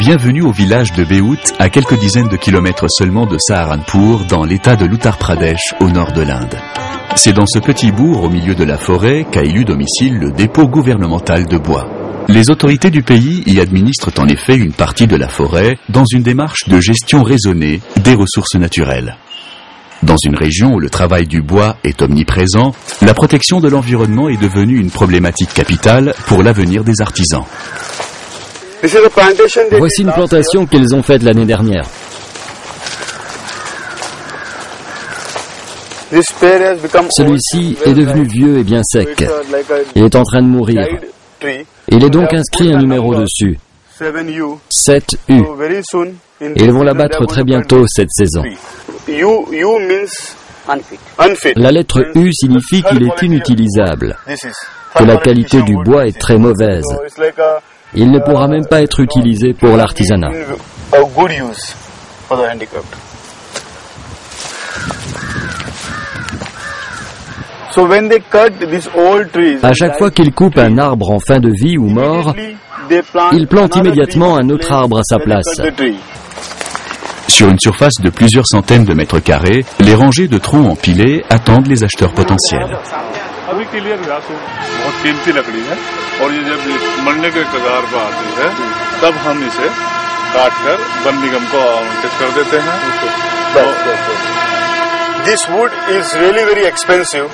Bienvenue au village de Beout, à quelques dizaines de kilomètres seulement de Saharanpur, dans l'état de l'Uttar Pradesh, au nord de l'Inde. C'est dans ce petit bourg, au milieu de la forêt, qu'a élu domicile le dépôt gouvernemental de bois. Les autorités du pays y administrent en effet une partie de la forêt dans une démarche de gestion raisonnée des ressources naturelles. Dans une région où le travail du bois est omniprésent, la protection de l'environnement est devenue une problématique capitale pour l'avenir des artisans. Voici une plantation qu'ils ont faite l'année dernière. Celui-ci est devenu vieux et bien sec. Il est en train de mourir. Il est donc inscrit un numéro dessus. 7U. Et ils vont l'abattre très bientôt cette saison. La lettre U signifie qu'il est inutilisable, que la qualité du bois est très mauvaise. Il ne pourra même pas être utilisé pour l'artisanat. À chaque fois qu'ils coupent un arbre en fin de vie ou mort, ils plantent immédiatement un autre arbre à sa place. Sur une surface de plusieurs centaines de mètres carrés, les rangées de troncs empilés attendent les acheteurs potentiels.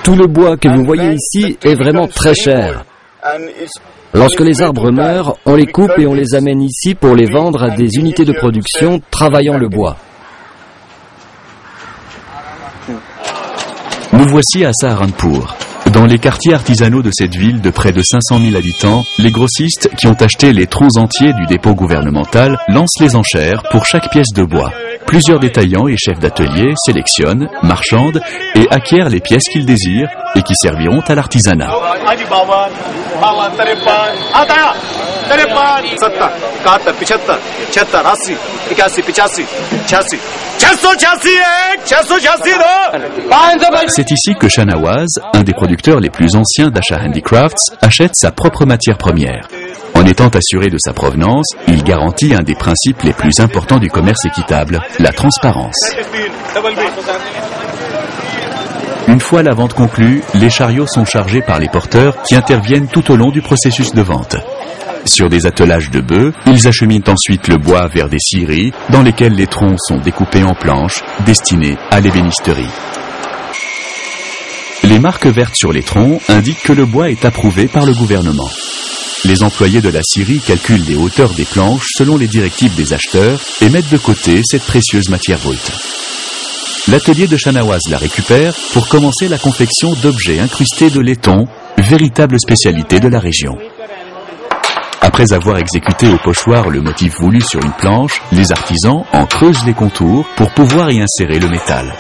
Tout le bois que vous voyez ici est vraiment très cher. Lorsque les arbres meurent, on les coupe et on les amène ici pour les vendre à des unités de production travaillant le bois. Nous voici à Saharanpur. Dans les quartiers artisanaux de cette ville de près de 500 000 habitants, les grossistes qui ont acheté les troncs entiers du dépôt gouvernemental lancent les enchères pour chaque pièce de bois. Plusieurs détaillants et chefs d'atelier sélectionnent, marchandent et acquièrent les pièces qu'ils désirent et qui serviront à l'artisanat. C'est ici que Shahnawaz, un des producteurs les plus anciens d'Asha Handicrafts, achète sa propre matière première. En étant assuré de sa provenance, il garantit un des principes les plus importants du commerce équitable, la transparence. Une fois la vente conclue, les chariots sont chargés par les porteurs qui interviennent tout au long du processus de vente. Sur des attelages de bœufs, ils acheminent ensuite le bois vers des scieries dans lesquelles les troncs sont découpés en planches destinées à l'ébénisterie. Les marques vertes sur les troncs indiquent que le bois est approuvé par le gouvernement. Les employés de la scierie calculent les hauteurs des planches selon les directives des acheteurs et mettent de côté cette précieuse matière brute. L'atelier de Shahnawaz la récupère pour commencer la confection d'objets incrustés de laiton, véritable spécialité de la région. Après avoir exécuté au pochoir le motif voulu sur une planche, les artisans en creusent les contours pour pouvoir y insérer le métal.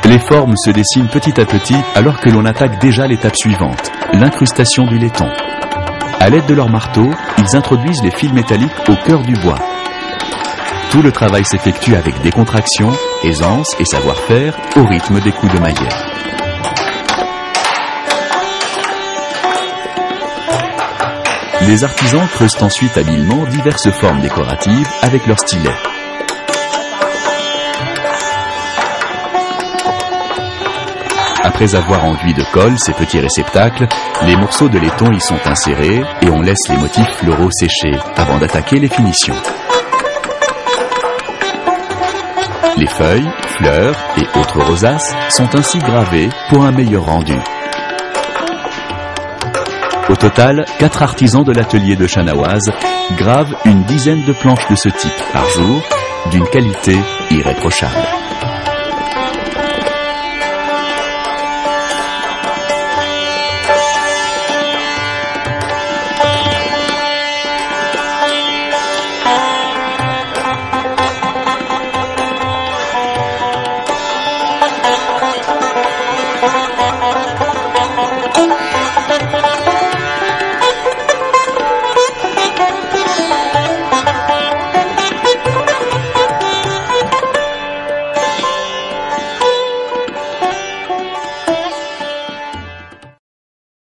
Les formes se dessinent petit à petit alors que l'on attaque déjà l'étape suivante, l'incrustation du laiton. À l'aide de leur marteau, ils introduisent les fils métalliques au cœur du bois. Tout le travail s'effectue avec décontraction, aisance et savoir-faire au rythme des coups de maillet. Les artisans creusent ensuite habilement diverses formes décoratives avec leur stylet. Après avoir enduit de colle ces petits réceptacles, les morceaux de laiton y sont insérés et on laisse les motifs floraux sécher avant d'attaquer les finitions. Les feuilles, fleurs et autres rosaces sont ainsi gravées pour un meilleur rendu. Au total, 4 artisans de l'atelier de Shahnawaz gravent une dizaine de planches de ce type par jour, d'une qualité irréprochable.